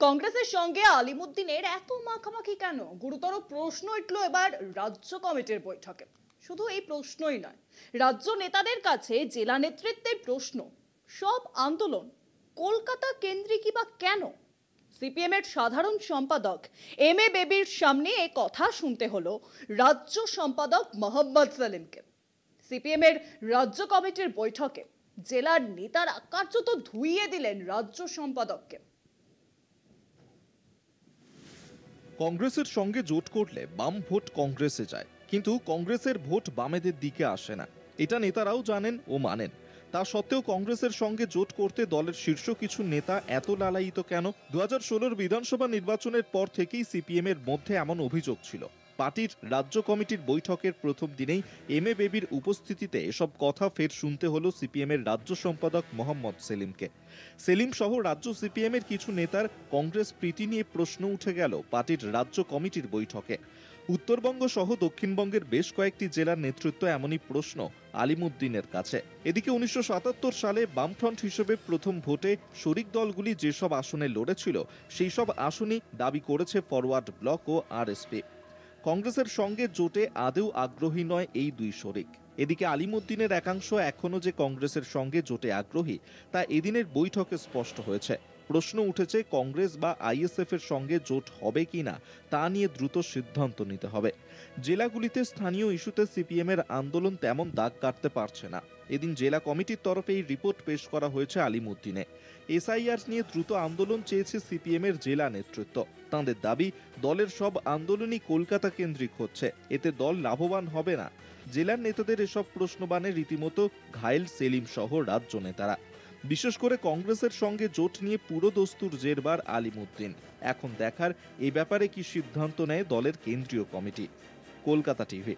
কংগ্রেসের সঙ্গে আলিমুদ্দিনের এত মাখামাখি কেন? গুরুতর প্রশ্ন উঠল এবার রাজ্য কমিটির বৈঠকে। শুধু এই প্রশ্নই নয়, রাজ্য নেতাদের কাছে জেলা নেতৃত্বের প্রশ্ন। সব আন্দোলন কলকাতা কেন্দ্রিকই বা কেন? সিপিএম এর সাধারণ সম্পাদক এম এ বেবির সামনে এ কথা শুনতে হলো রাজ্য সম্পাদক মোহাম্মদ সেলিমকে। সিপিএম এর রাজ্য কমিটির বৈঠকে জেলার নেতারা কার্যত ধুইয়ে দিলেন রাজ্য সম্পাদককে। কংগ্রেসের সঙ্গে জোট করলে বাম ভোট কংগ্রেসে যায়, কিন্তু কংগ্রেসের ভোট বামেদের দিকে আসে না। এটা নেতারাও জানেন ও মানেন। তা সত্ত্বেও কংগ্রেসের সঙ্গে জোট করতে দলের শীর্ষ কিছু নেতা এত লালায়িত কেন? 2016 বিধানসভা নির্বাচনের পর থেকেই সিপিএম এর মধ্যে এমন অভিযোগ ছিল। পার্টির রাজ্য কমিটির বৈঠকের প্রথম দিনেই এম এ বেবির উপস্থিতিতে এসব কথা ফের শুনতে হলো সিপিএম এর রাজ্য সম্পাদক মোহাম্মদ সেলিমকে। সেলিম সহ রাজ্য সিপিএম এর কিছু নেতার কংগ্রেস প্রীতি নিয়ে প্রশ্ন উঠে গেল পার্টির রাজ্য কমিটির বৈঠকে। উত্তরবঙ্গ সহ দক্ষিণবঙ্গের বেশ কয়েকটি জেলার নেতৃত্ব এমনই প্রশ্ন আলিমুদ্দিনের কাছে। এদিকে 1977 সালে বামফ্রন্ট হিসেবে প্রথম ভোটে শরিক দলগুলি যেসব আসনে লড়েছিল সেই সব আসনই দাবি করেছে ফরওয়ার্ড ব্লক ও আরএসপি। কংগ্রেসের সঙ্গে জোটে আদৌ আগ্রহী নয় এই দুই শরিক। এদিকে আলিমুদ্দিনের একাংশ এখনো যে কংগ্রেসের সঙ্গে জোটে আগ্রহী তা এদিনের বৈঠকে স্পষ্ট হয়েছে। প্রশ্ন উঠেছে কংগ্রেস বা আইএসএফ এর সঙ্গে জোট হবে কিনা তা নিয়ে দ্রুত সিদ্ধান্ত নিতে হবে। জেলাগুলিতে স্থানীয় ইস্যুতে সিপিএম এর আন্দোলন তেমন দাগ কাটতে পারছে না। এদিন জেলা কমিটির তরফে এই রিপোর্ট পেশ করা হয়েছে আলিমুদ্দিনে। এসআইআর নিয়ে দ্রুত আন্দোলন চেয়েছে সিপিএম এর জেলা নেতৃত্ব। তাঁদের দাবি, দলের সব আন্দোলনই কলকাতা কেন্দ্রিক হচ্ছে, এতে দল লাভবান হবে না। জেলার নেতাদের এসব প্রশ্নবাণে রীতিমতো ঘায়েল সেলিম সহ রাজ্য নেতারা। বিশেষ করে কংগ্রেসের সঙ্গে জোট নিয়ে পুরো দস্তুর জেরবার আলিমুদ্দিন। এখন দেখার এ ব্যাপারে কি সিদ্ধান্ত নেয় দলের কেন্দ্রীয় কমিটি। কলকাতা টিভি।